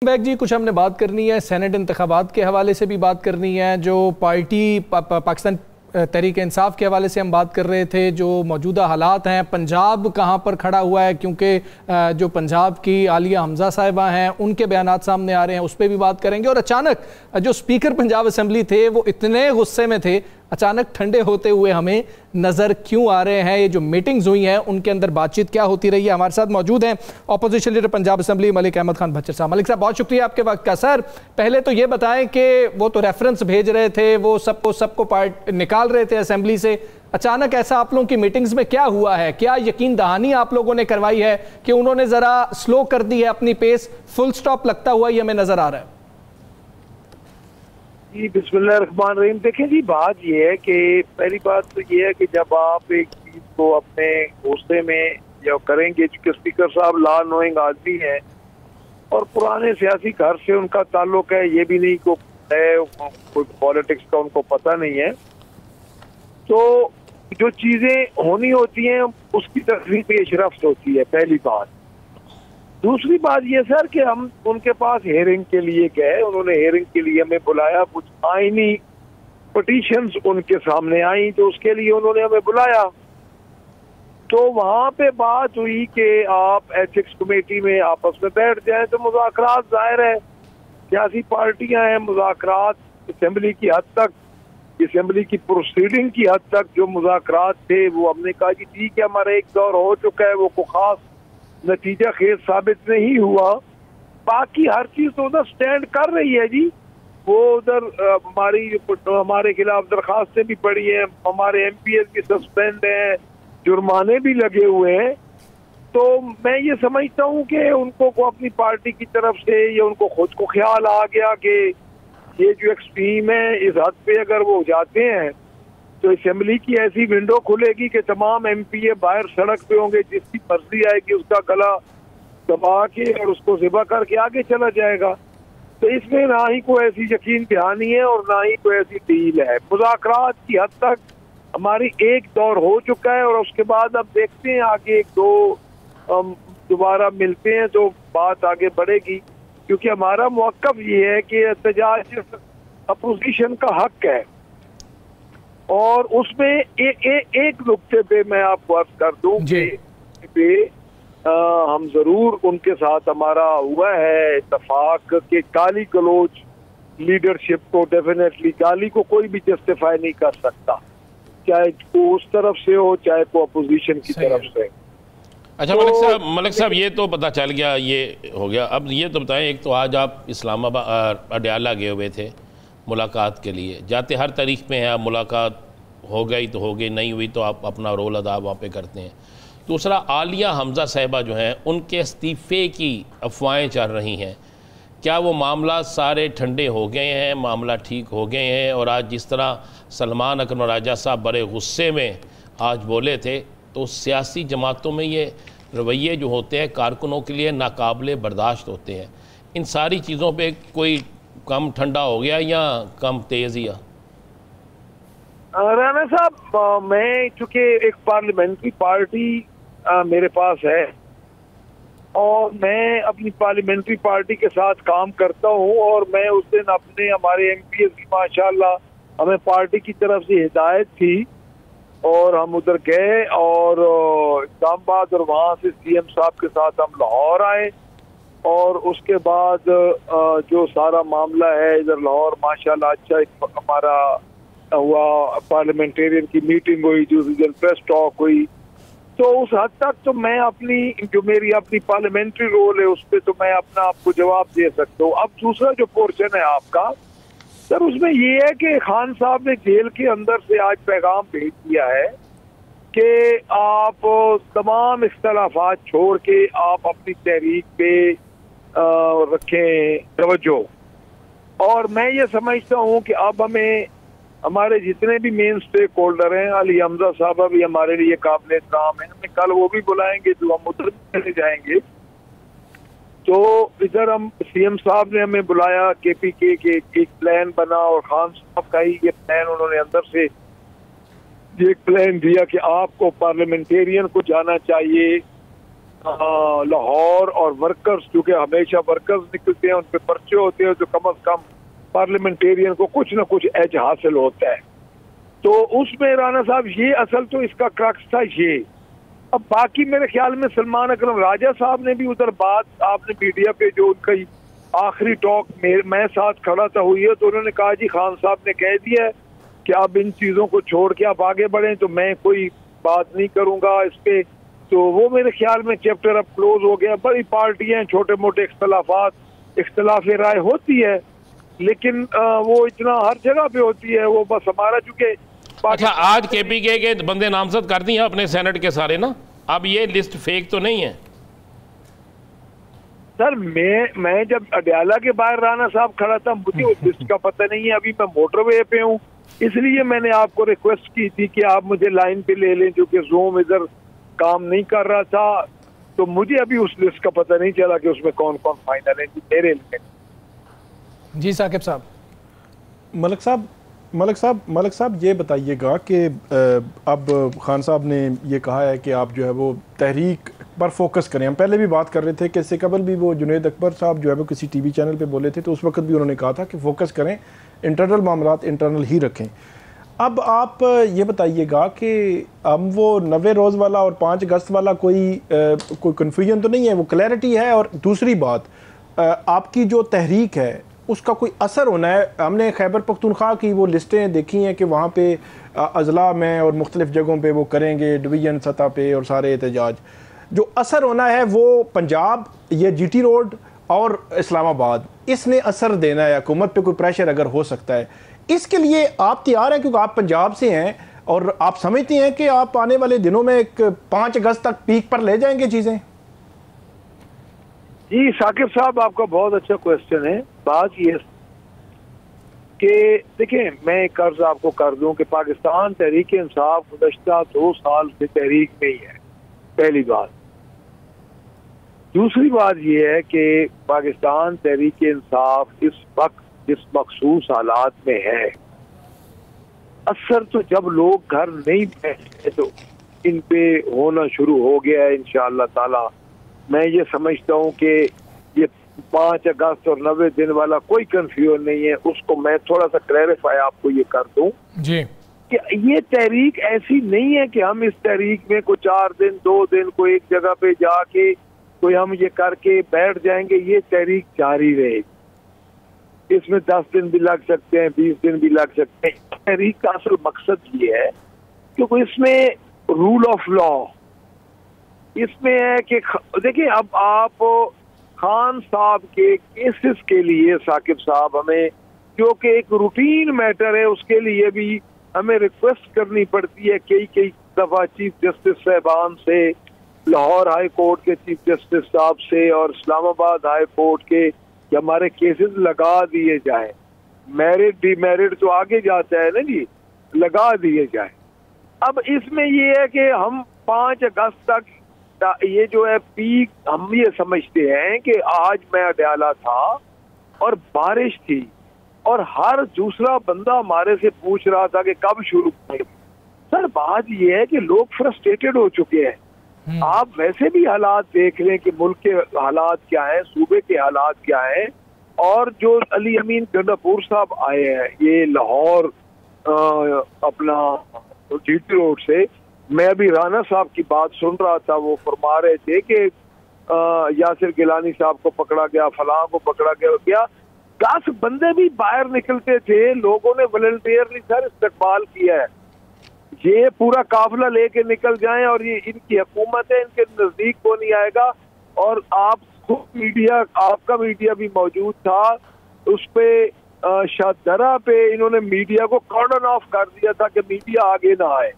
Bag जी, कुछ हमने बात करनी है सेनेट इंतखाबात के हवाले से भी बात करनी है। जो पार्टी पाकिस्तान तहरीक इंसाफ के हवाले से हम बात कर रहे थे, जो मौजूदा हालात हैं, पंजाब कहाँ पर खड़ा हुआ है, क्योंकि जो पंजाब की आलिया हमजा साहिबा हैं उनके बयानात सामने आ रहे हैं, उस पर भी बात करेंगे। और अचानक जो स्पीकर पंजाब असम्बली थे वो इतने गुस्से में थे, अचानक ठंडे होते हुए हमें नज़र क्यों आ रहे हैं? ये जो मीटिंग्स हुई हैं उनके अंदर बातचीत क्या होती रही है? हमारे साथ मौजूद हैं opposition leader Punjab assembly Malik Ahmad Khan Bhachar साहब। मलिक साहब, बहुत शुक्रिया आपके वक्त का। सर, पहले तो ये बताएं कि वो तो रेफरेंस भेज रहे थे, वो सबको निकाल रहे थे असम्बली से, अचानक ऐसा आप लोगों की मीटिंग्स में क्या हुआ है? क्या यकीन दहानी आप लोगों ने करवाई है कि उन्होंने ज़रा स्लो कर दी है अपनी पेस, फुल स्टॉप लगता हुआ ये हमें नज़र आ रहा है? जी बिस्मिल्लाहिर्रहमानिर्रहीम। देखें जी, बात ये है कि पहली बात तो ये है कि जब आप एक चीज को अपने गुस्से में या करेंगे, क्योंकि स्पीकर साहब लॉ नोइंग आदमी हैं और पुराने सियासी घर से उनका ताल्लुक है, ये भी नहीं को है कोई पॉलिटिक्स का उनको पता नहीं है, तो जो चीजें होनी होती हैं उसकी तस्वीर पेशरफ्त होती है, पहली बात। दूसरी बात ये सर कि हम उनके पास हेयरिंग के लिए गए, उन्होंने हेयरिंग के लिए हमें बुलाया, कुछ आईनी पिटीशंस उनके सामने आई तो उसके लिए उन्होंने हमें बुलाया। तो वहां पे बात हुई कि आप एथिक्स कमेटी में आपस में बैठ जाएं, तो मुज़ाकरात, जाहिर है सियासी पार्टियां हैं, मुज़ाकरात असेंबली की हद तक, असेंबली की प्रोसीडिंग की हद तक जो मुज़ाकरात थे वो हमने कहा जी ठीक है, हमारा एक दौर हो चुका है, वो को खास नतीजा खेज साबित नहीं हुआ, बाकी हर चीज तो उधर स्टैंड कर रही है जी। वो उधर हमारे खिलाफ दरखास्तें भी पड़ी हैं, हमारे एमपीएस भी सस्पेंड हैं, जुर्माने भी लगे हुए हैं। तो मैं ये समझता हूँ कि उनको को अपनी पार्टी की तरफ से या उनको खुद को ख्याल आ गया कि ये जो एक्सट्रीम है इस हद पे अगर वो जाते हैं तो असेंबली की ऐसी विंडो खुलेगी कि तमाम एमपीए बाहर सड़क पे होंगे, जिसकी मर्जी आएगी उसका गला दबा के और उसको ज़िबा करके आगे चला जाएगा। तो इसमें ना ही कोई ऐसी यकीन दहानी है और ना ही कोई ऐसी डील है। मुज़ाकरात की हद तक हमारी एक दौर हो चुका है और उसके बाद अब देखते हैं आगे एक दो दोबारा मिलते हैं तो बात आगे बढ़ेगी, क्योंकि हमारा मौक़िफ़ ये है कि एहतजाज अपोजिशन का हक है और उसमें एक नुक्ते पे मैं आपको अर्ज कर दूं कि हम जरूर उनके साथ हमारा हुआ है इत्तफाक कि गाली गलोच लीडरशिप को, डेफिनेटली गाली को कोई भी जस्टिफाई नहीं कर सकता, चाहे वो उस तरफ से हो चाहे वो अपोजिशन की तरफ से। अच्छा मलिक साहब ये तो पता चल गया, ये हो गया। अब ये तो बताएं, एक तो आज आप इस्लामाबाद अडयाला गए हुए थे मुलाकात के लिए, जाते हर तारीख में है, आप मुलाकात हो गई तो हो गई, नहीं हुई तो आप अपना रोल अदा वहाँ पे करते हैं। दूसरा, आलिया हमजा साहिबा जो हैं उनके इस्तीफ़े की अफवाहें चल रही हैं, क्या वो मामला सारे ठंडे हो गए हैं, मामला ठीक हो गए हैं? और आज जिस तरह सलमान अकरम राजा साहब बड़े गुस्से में आज बोले थे, तो सियासी जमातों में ये रवैये जो होते हैं कारकुनों के लिए नाकाबिले बर्दाश्त होते हैं। इन सारी चीज़ों पे कोई कम ठंडा हो गया या कम तेज़ या? राना साहब, मैं चूँकि एक पार्लियामेंट्री पार्टी मेरे पास है और मैं अपनी पार्लियामेंट्री पार्टी के साथ काम करता हूँ और मैं उस दिन अपने हमारे एमपीएस की माशाल्लाह हमें पार्टी की तरफ से हिदायत थी और हम उधर गए और इस्लामाबाद और वहाँ से सीएम साहब के साथ हम लाहौर आए और उसके बाद जो सारा मामला है इधर लाहौर माशाल्लाह अच्छा हमारा हुआ, पार्लियामेंटेरियन की मीटिंग हुई, जो प्रेस टॉक हुई, तो उस हद तक तो मैं अपनी जो मेरी अपनी पार्लियामेंट्री रोल है उस पर तो मैं अपना आपको जवाब दे सकता हूँ। अब दूसरा जो पोर्शन है आपका सर, उसमें ये है कि खान साहब ने जेल के अंदर से आज पैगाम भेज दिया है कि आप तमाम इख्तलाफात छोड़ के आप अपनी तहरीक पे रखें तवज्जो। और मैं ये समझता हूँ कि अब हमें हमारे जितने भी मेन स्टेक होल्डर हैं, अली हमजा साहब भी हमारे लिए काबिल एहतराम है, हमें कल वो भी बुलाएंगे तो हम उधर चले जाएंगे। तो इधर हम सीएम साहब ने हमें बुलाया, केपीके के एक प्लान बना और खान साहब का ही ये प्लान उन्होंने अंदर से ये प्लान दिया कि आपको पार्लियामेंटेरियन को जाना चाहिए लाहौर और वर्कर्स, क्योंकि हमेशा वर्कर्स निकलते हैं, उन पे पर्चे होते हैं, तो कम अज कम पार्लियामेंटेरियन को कुछ ना कुछ एज हासिल होता है। तो उसमें राना साहब ये असल तो इसका क्रक्स था ये। अब बाकी मेरे ख्याल में सलमान अकरम राजा साहब ने भी उधर बात आपने मीडिया पे जो उनका आखिरी टॉक मैं साथ खड़ा था हुई है, तो उन्होंने कहा जी खान साहब ने कह दिया है कि आप इन चीज़ों को छोड़ के आप आगे बढ़ें, तो मैं कोई बात नहीं करूंगा इस पे। तो वो मेरे ख्याल में चैप्टर अब क्लोज हो गया। बड़ी पार्टियां, छोटे मोटे इख्तलाफ राय होती है, लेकिन वो इतना हर जगह पे होती है। वो बस हमारा चूंकि अच्छा, आज केपीके के बंदे नामजद कर दिए अपने सेनेट के सारे ना, अब ये लिस्ट फेक तो नहीं है सर? मैं जब अडयाला के बाहर राना साहब खड़ा था, मुझे उस लिस्ट का पता नहीं है। अभी मैं मोटरवे पे हूँ, इसलिए मैंने आपको रिक्वेस्ट की थी कि आप मुझे लाइन पे ले लें, क्योंकि जूम इधर काम नहीं कर रहा था। तो मुझे अभी उस लिस्ट का पता नहीं चला कि उसमें कौन कौन फाइनल है मेरे लिए। जी साकिब साहब। मलिक साहब ये बताइएगा कि अब खान साहब ने ये कहा है कि आप जो है वो तहरीक पर फोकस करें। हम पहले भी बात कर रहे थे कि इससे कबल भी वो जुनैद अकबर साहब जो है वो किसी टीवी चैनल पे बोले थे, तो उस वक्त भी उन्होंने कहा था कि फोकस करें, इंटरनल मामलात इंटरनल ही रखें। अब आप ये बताइएगा कि हम वो 90 रोज़ वाला और 5 अगस्त वाला कोई कन्फ्यूजन तो नहीं है, वो क्लैरिटी है। और दूसरी बात, आपकी जो तहरीक है उसका कोई असर होना है। हमने खैबर पख्तूनख्वा की वो लिस्टें देखी हैं कि वहाँ पे अजला में और मुख्तलिफ़ जगहों पे वो करेंगे, डिवीज़न सतह पे और सारे एहतजाज। जो असर होना है वो पंजाब, ये GT रोड और इस्लामाबाद, इसने असर देना है। हुकूमत पे कोई प्रेशर अगर हो सकता है, इसके लिए आप तैयार हैं? क्योंकि आप पंजाब से हैं और आप समझते हैं कि आप आने वाले दिनों में 5 अगस्त तक पीक पर ले जाएंगे चीज़ें? जी साकिब साहब, आपका बहुत अच्छा क्वेश्चन है। बात ये कि देखिए, मैं एक कर्ज आपको कर दूं कि पाकिस्तान तहरीक इंसाफ गुज़श्ता 2 साल से तहरीक में ही है, पहली बात। दूसरी बात यह है कि पाकिस्तान तहरीक इंसाफ इस वक्त जिस मखसूस हालात में है, असर तो जब लोग घर नहीं बैठे तो इन पे होना शुरू हो गया है इंशाअल्लाह ताला। मैं ये समझता हूँ कि ये 5 अगस्त और 90 दिन वाला कोई कंफ्यूजन नहीं है। उसको मैं थोड़ा सा क्लैरिफाई आपको ये कर दूं जी कि ये तहरीक ऐसी नहीं है कि हम इस तहरीक में कोई 4 दिन 2 दिन कोई एक जगह पे जाके कोई हम ये करके बैठ जाएंगे। ये तहरीक जारी रहेगी। इसमें 10 दिन भी लग सकते हैं, 20 दिन भी लग सकते हैं। तहरीक का असल मकसद ये है क्योंकि इसमें रूल ऑफ लॉ इसमें है कि देखिए, अब आप खान साहब के केसेस के लिए साकिब साहब हमें, जो कि एक रूटीन मैटर है, उसके लिए भी हमें रिक्वेस्ट करनी पड़ती है कई दफा चीफ जस्टिस साहबान से, लाहौर हाई कोर्ट के चीफ जस्टिस साहब से और इस्लामाबाद हाई कोर्ट के, कि हमारे केसेस लगा दिए जाए। मैरिड डीमेरिड तो आगे जाता है ना जी, लगा दिए जाए। अब इसमें ये है कि हम 5 अगस्त तक ये जो है पीक, हम ये समझते हैं कि आज मैं अडयाला था और बारिश थी और हर दूसरा बंदा हमारे से पूछ रहा था कि कब शुरू करेंगे। सर बात ये है कि लोग फ्रस्ट्रेटेड हो चुके हैं। आप वैसे भी हालात देख लें कि मुल्क के हालात क्या हैं, सूबे के हालात क्या हैं। और जो अली अमीन गंडापुर साहब आए हैं ये लाहौर अपना GT रोड से, मैं अभी राना साहब की बात सुन रहा था, वो फरमा रहे थे कि यासिर गिलानी साहब को पकड़ा गया, फलां को पकड़ा गया। 10 बंदे भी बाहर निकलते थे, लोगों ने वॉलंटियरली सर इस्तकबाल किया है। ये पूरा काफिला लेके निकल जाएं और ये इनकी हुकूमत है, इनके नजदीक को नहीं आएगा। और आप खुद मीडिया, आपका मीडिया भी मौजूद था, उस पे शाहदरा पे इन्होंने मीडिया को कॉर्डन ऑफ कर दिया था कि मीडिया आगे ना आए।